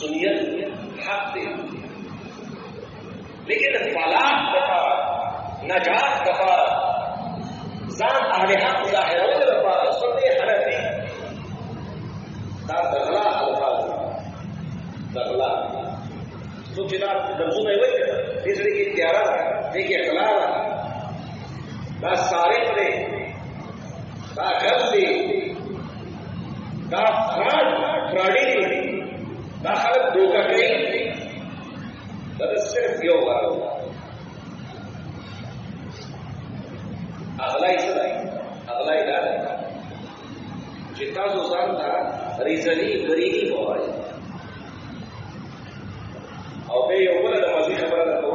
सुनियत हक दे, लेकिन फलाह दफारा नजात दफारा जान अहले हक ज़ाहिरों दफारा सुन्नी हनफी दा दगला अल्फाज दगला तो जिना लफ्ज़ों में वही तीसरे की त्यारा देखिए अखलाक दा सारे पड़े दा गलती दा फ्राडी दा खलक धोखा कहीं सिर्फ यो होगा अगला इलाज जितना सुसान था रीजनी गरीबी हुआ है और मैं ये बोला नमाजी खबर ना तो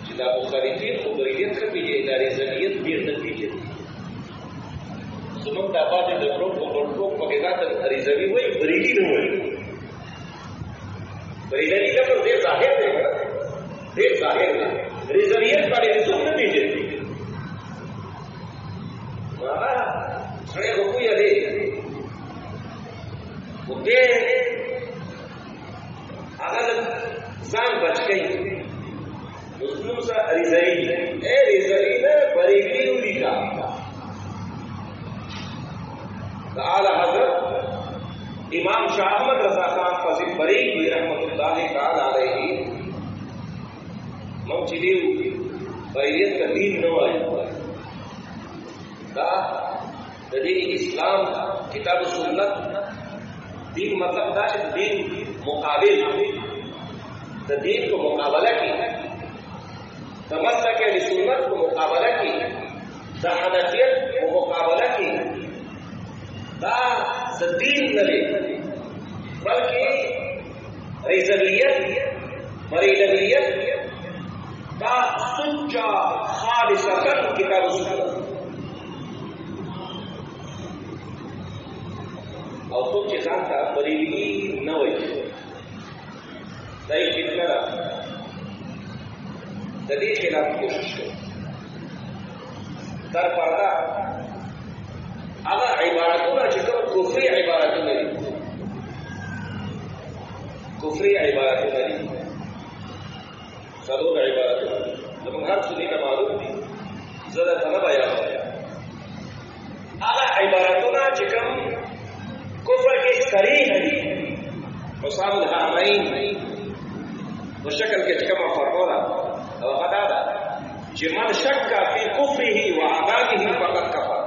जितना मुखालिफिन को गरीबियत कर भी ये रीजनियत भी नतीजे सुमन दाबा ने लोगों को पकेगा तो रीजनी हुई गरीबी नहीं हुई रीजनी का तो देर जाहिर है रीजनियत वाले रिजल्ट नतीजे खड़े होकू या दे उदे अगर जान बच गई मुस्लिम सा रिजनी ने बरेली उड़ी का आला हजरत इमाम शाह अहमद रजा खान फजील बरेली रहमतुल्लाह ताला अलैहि मौजूदी बरेलियत का दीन न आया दीन इस्लाम किताब सुन्नत दीन मतलब था दीन मुकाबिल दीन को मुकाबला की तमस्सक सुन्नत को मुकाबला की हनफियत को मुकाबला की दीन नले बल्कि रिजलियत बरेलवियत का सुच्चा खालिसतन किताब सुन्नत और तुम के साथ था बरेली न हुई सही कितना जदीद खिलाफ कोशिश करो दर पर्दा अगर इबारतों ना जिक्र कुफरी इबारतों में सरूर इबारतों जब हर सुनी का मालूम थी ज़रा तलब आया अगर इबारतों ना जिक्र कुफर के सरीह है हुसाम हरमैन वो शक्ल के जिक्र फरमाना और बता जिमन शक का फी कुफरिही व अज़ाबिही फक़द कफ़र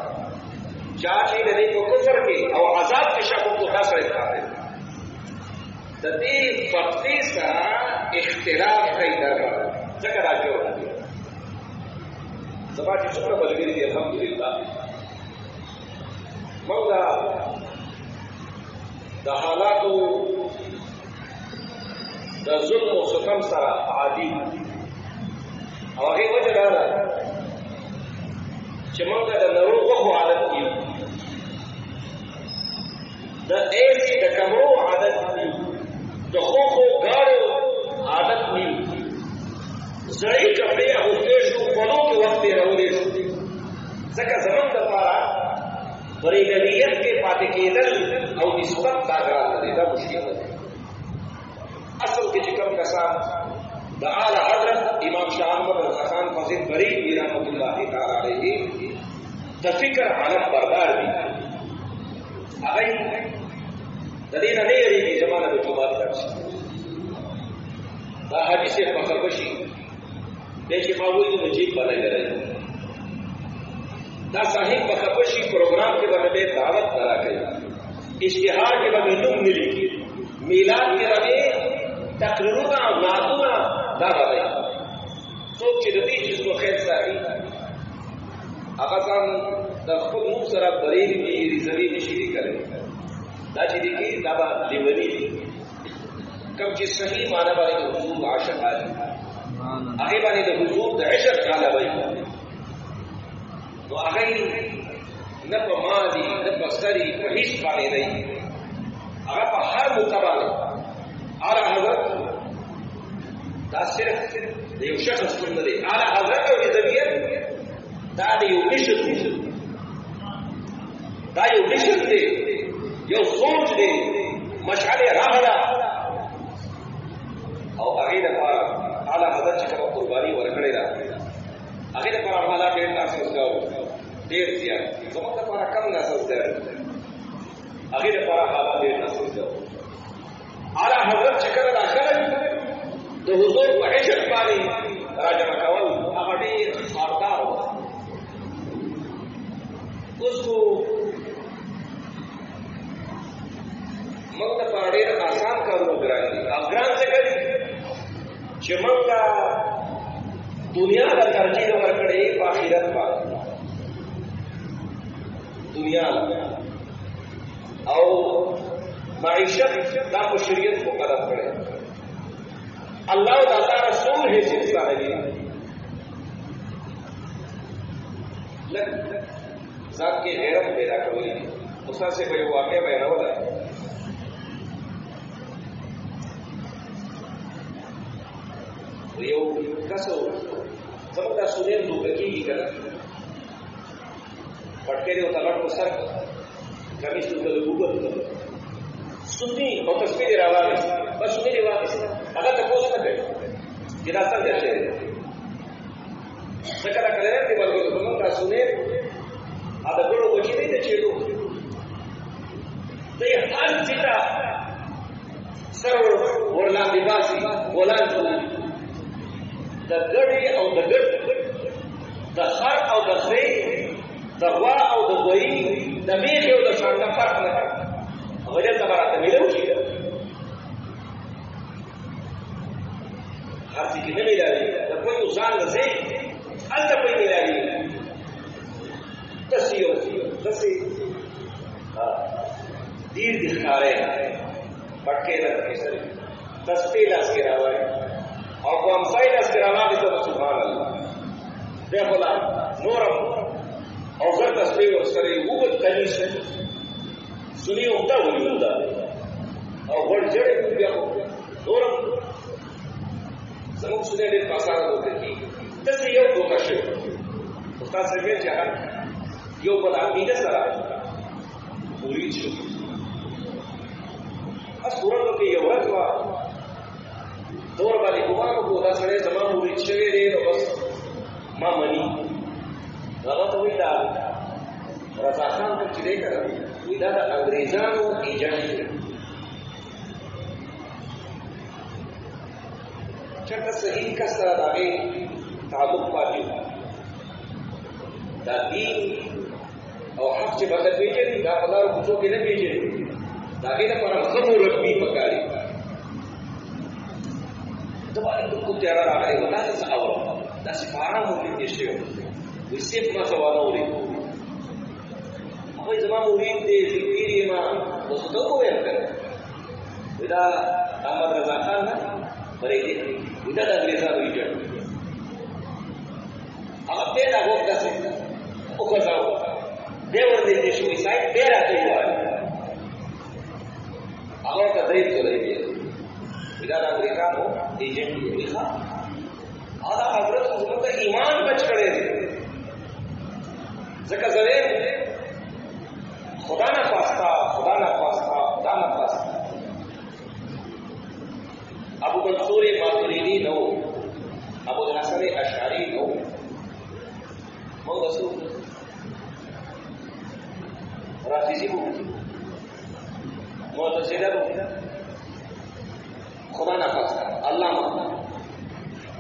चाची नदी को कुफर के और अज़ाब के शक को हासिल करे तदी फक्ती सा इख्तिलाफ है इधर जगह आगे ज़बान शुक्र बलगिरी अल्हम्दुलिल्लाह मौला द हालातु द ज़ुल्म व सितम सरा आदि और ये वजह डाला चमंगा द नरो वह आदत की द ऐसी द कमरो आदत की द खो गाड़ो आदत की जड़ी कपड़े हुफेश को फलों के वक्त रहोगे जका जमन द पारा बरेलियत के पाते केदल और निस्बत दागरा देता मुश्किल है असल के जिक्र का साथ द आला हजरत इमाम शाह अहमद रजा खान फजील बरेली रहमतुल्लाह ताला अलैहि द फिक्र आलम बरदार भी अगई दलील नहीं रही जमाना में जुबात कर द हदीस बखबशी देखिए मामूली मुजीब बने रहे दा साहिब बखबशी प्रोग्राम के बारे में दावत करा गई इश्तिहार के बारे में तुम मिली मिलाद के बारे में तकरीरुना नातुना दावा गई सोच चिरती जिसको खैर साही अकाम खुद मुंह सरा बरेली में रिजवी में शीरी करें दाची देखी दावा लिवनी कम की सही माना वाले तो हुजूर आशक आदि आगे वाले तो हुजूर दहशत काला भाई तो आगे न मादी न बसरी कहीं पाने नहीं अगर हर मुकाबले आला हजरत दा सिर्फ देव शख्स सुन दे आला हजरत और रिजवियत दा देव मिशन दे यो सोच दे मशाले राहला د حضور په عشق باندې راجمع کول هغه ډېر خاردار و. اوس خو موږ ته په ډېر آسان کارونه ګران دي. ګران ځکه دي چې موږ ته دنیا له ترجیح ورکړې په آخرت باندې. دنیا او معیشت دا په شریعت مقرر کړی. الله او الله رسول هیڅ انسان نه لږ ذات کې غیرت پیدا کوي. اوسه سے به واقع بیانوله. یو کسو زموږ دا سنین دوکه کېږي که نه پټکې دی ورته لټ په سر کمیس ورته د ګوګل سني او تسبیح یې راواخېسته بس سني یې واخېسته هغه تپوس نه کوي چې دا څنګه شی دی. ځکه دا کله نه دی بلکې زموږ دا سنین د ګړو بچي دی د چېلو دی هر څه ته سر ورلاندې باسي غولان کوي. د ګړې او د ګډ د خر او د خرې د غوا او د غویي د میخې او د څانګه فرق نه کوي. هغه دلته به راته میله وشي که هر څه کې نه میلاوي. د کویو ځان له ځای هلته کوی میلاوي. داسې یو داسې ډېر دي ښکاری پټکې لاس کې سره تسبیح لاس کې راوړي او کومسای لاس کې راواخېسته نو سبحان الله دی خو لا نورم او زر تسبیح ورسره یې اوږد کمیس سني عمده ولي عمده او غوړ جړې بیا خو نورم زموږ سني ډېر په اسانه دوکه کېږي. داسې یو دوکه شوی استاد صاحب ویل چې هغه یو بل عقیده سره مرید شو. اس ورځو کې یو ورځ وه دور باندې ګمان وکړو دا سړی زما مرید شوی دی نو بس ما مني. هغه ته وایي دا رضا خان کوم چې دی که نه وایي دا د انګریزانو ایجنټ دی. چېرته صحیح کس سره د هغې تعلق پاتې و. دا دین او حق چې بنده پېژني دا په لارو کوڅو کې نه پېژني. د هغې لپاره ښه مربي پکار دی. د باندې بالکل تیاره راغلی و. دا څه اورم داسې په ارام مرید دې شوی وایي صرف ما څه وانه اورېد. هغوی زما مرید دی فکر یې ما اوس ته وویل که نه وایي دا احمد رضا خان نه بریدي وایي دا د انګریزانو ایجنټ دی. هغه بیا دا غوږ داسې وخوځاوه دی ورنږدې شو وایي صاحب بیا راته ووایه. هغه ورته ضعیف سړی دی وایي دا د انګریزانو ایجنټ دی. وایي ښه دا حضرت زموږ ته ایمان بچ کړی دی. ځکه زویم خدا نخواسته خدا نخواسته خدا نخواسته ابو منصور ماتریدي نه و ابو الحسن اشعري نه و. موږ رسول رافضي وو معتزله وو خدا نخواسته الله مخ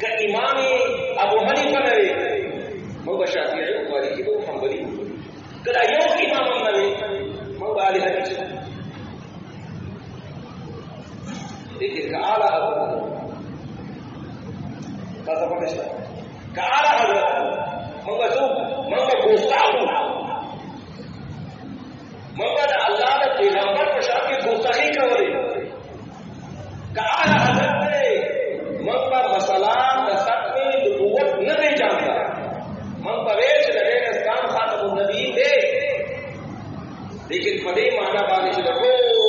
که امام ابو حنیفه نه وي موږ به شافعي وو مالکي وو حنبلي وو. که دا یو امام هم نه وي موږ به اهل حدیث وو. لیکن که اعلی حضرت تاسو پوه شئ که اعلی حضرت موږ به څوک موږ به ګستاخ وو. موږ به د الله د پیغمبر په شان کې ګستاخي کولې. که اعلی حضرت دی موږ به مثلا د ختم نبوت نه پېژانده. موږ به ویل چې د ډېر اسلام خاتم النبیین دی لیکن په دې معنا باندې چې د ټولو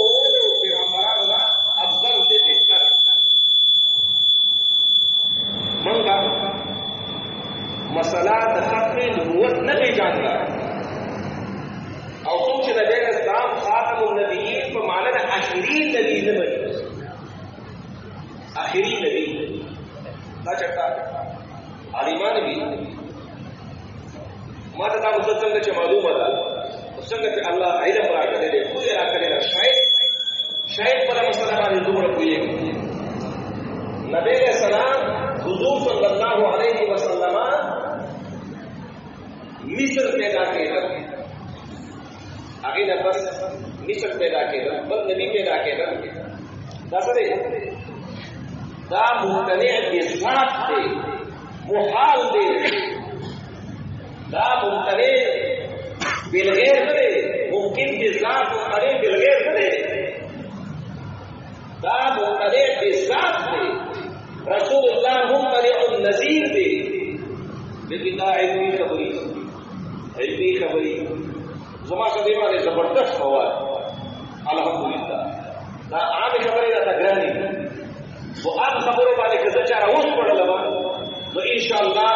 پیغمبرانو نه افضل دی بهتر. موږ به مثلا د ختم نبوت نه پېژانده او څوک چې د ډېر اسلام خاتم النبیین په معنا د آخري نبي نه مني. آخري نبی دا چرته عالمان وي. ما ته دا مطلب څنګه چې معلومه ده څنګه چې الله علم راکړی دی پوهې راکړی ده شاید په دا مسله باندې دومره پوهېږي नबी सलाम हुजूर सल्लल्लाहु अलैहि वसल्लम मिस्र पैदा केदल आगे न बस मिस्र पैदा केदल बल नबी पैदा केदल दसरे दा मुमतने बिज़ात दे मुहाल दे दा मुमतने बिलगैर दे मुमकिन बिज़ात मुमतने बिलगैर दे दा मुमतने बिज़ात दे रसूलुल्लाह मुमतने नज़ीर दे लेकिन दा इल्मी खबरी जमा सदी वाले जबरदस्त हुआ अल्हम्दुलिल्लाह दा आम खबरें दा ग्रहणी वो आम खबरों वाले के बेचारा उस पड़ लगा तो इंशाअल्लाह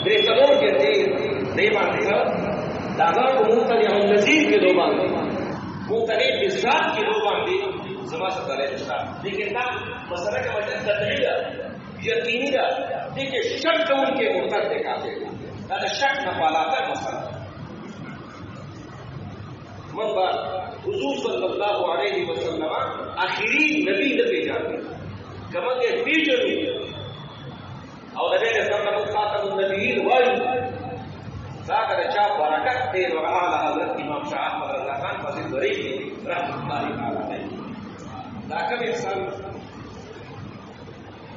द्रिकलोर कहते नहीं मानते हैं दादा को मुंतने हम नज़ीर के दो मानते मुंतने बिज़ात के दो मानते जमा सदी लेकिन ना मसला का वजह तदरीगा यकीनी दा देखिए शक उनके मुर्तद दिखाते हैं दादा शक न पालाता मसला मंबा हुजूर सल्लल्लाहु अलैहि वसल्लम आखिरी नबी न भेजाते कमंगे बीजन और नबी ने सल्लल्लाहु खातम नबीयीन वाली जाकर चा बरकत थे और आला हजरत इमाम शाह अहमद रज़ा खान फजील बरेली रहमतुल्लाहि अलैहि ताकि इंसान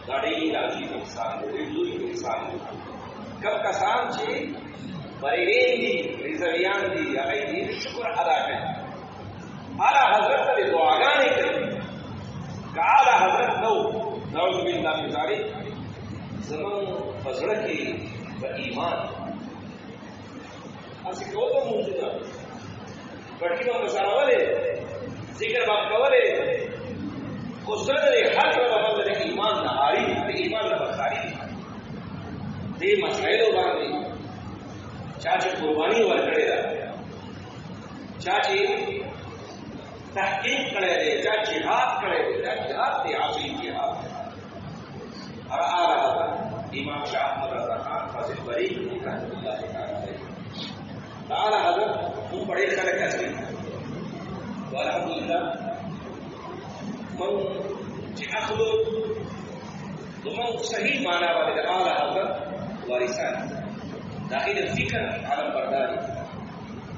दाढ़ी राजी इंसान रिजुल इंसान कब कसान छे बरेली रिजवियान दी अईदी शुक्र अदा करें आला हजरत ने दुआगाने करी का आला हजरत नो नौज बिल्लाह बिजारी जमन फजड़ की ईमान असि को तो मौजूदा बड़की में मसाला वाले जिक्र बात कवले कुसरत ने हर तरह बंदे की ईमान न हारी ईमान न बखारी दे मसाइलों बांधे चाची कुर्बानी वर करेगा चाची तहकीक करे दे चाची हाथ करे दे चाची हाथ दे आसी के हाथ और आ रहा था इमाम शाह अहमद रज़ा खान फजील बरेली रहमतुल्लाहि अलैहि ताला हजरत तुम बड़े खलक हसी अल्हम्दुलिल्लाह मन जी अखलो तुम सही माना वाले आला हजरत वारिसान दाखिल फिक्र आलम बरदारी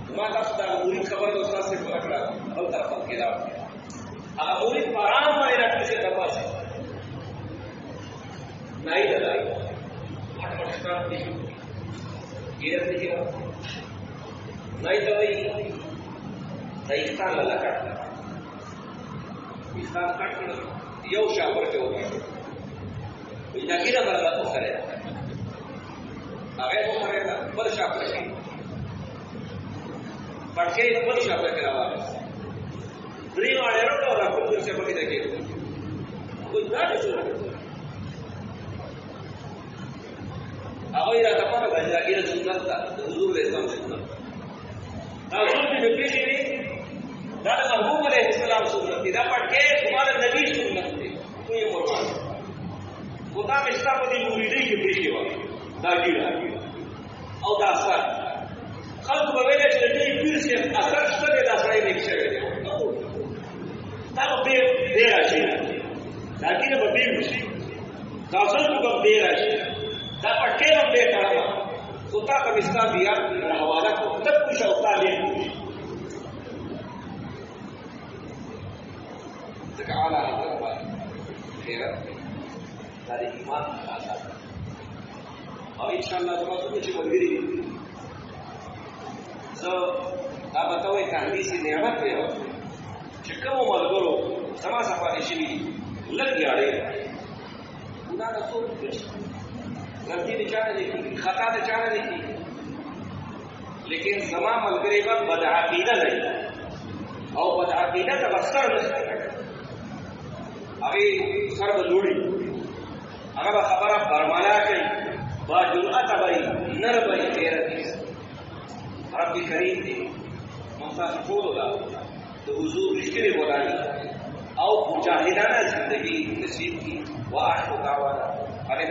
तुम्हारा खुदा पूरी खबर तो साथ से पकड़ा हल तरफ के दाव अगर पूरी पराम में रखने से दबा से नहीं दलाई हटमटता नहीं गिरत नहीं नहीं दवाई दाइस्तान लला काटता इस्तान काट यो शापर के होगा इधर गिरा बरला तो करे आगे वो करेगा बल शापर के पटके बल शापर के रवा ड्रीम आ रहा तो रखो फिर से पकड़ देखे कुछ ना जो अगर इधर तपा का गंजा इधर सुन्नत था हुजूर इस्लाम सुन्नत हुजूर की नबी ने दादा महबूब अलैहिस्सलाम सुन्नत थी ना पटके तुम्हारे नबी सुन्नत थे तो ये कुर्बान खुदा में इस्लाम की मुरीदी की पीछे वाली दागिरा और दासा खल्क बवेले चलती फिर से असर से दासराई निकले तब बेराशी दागिरा बेरुशी दासल को बेराशी दा पटके में बेकारा खुदा का इस्लाम दिया हवाला को तब कुछ होता ले आला हजरत खैरत तारी ईमान आशा और इंशाअल्लाह तुम्हारा कुछ मंदिर तो आप बताओ एक हदीसी नेमत पे हो चिकमो मलगरो समा सफा निशली लग यारे खुदा रसूल गलती निचाने देखी खता निचाने देखी लेकिन समा मलगरे का बदअकीदा नहीं और बदअकीदा का बख्तर नहीं अभी सर्व जोड़ी अगर खबर बरमाला कई बाजुरत भाई नर भाई गैरती रब करीम थी ममता से तो हुजूर रिश्ते बोलाई और मुजाहिदाना जिंदगी नसीब की वाह को दावा अरे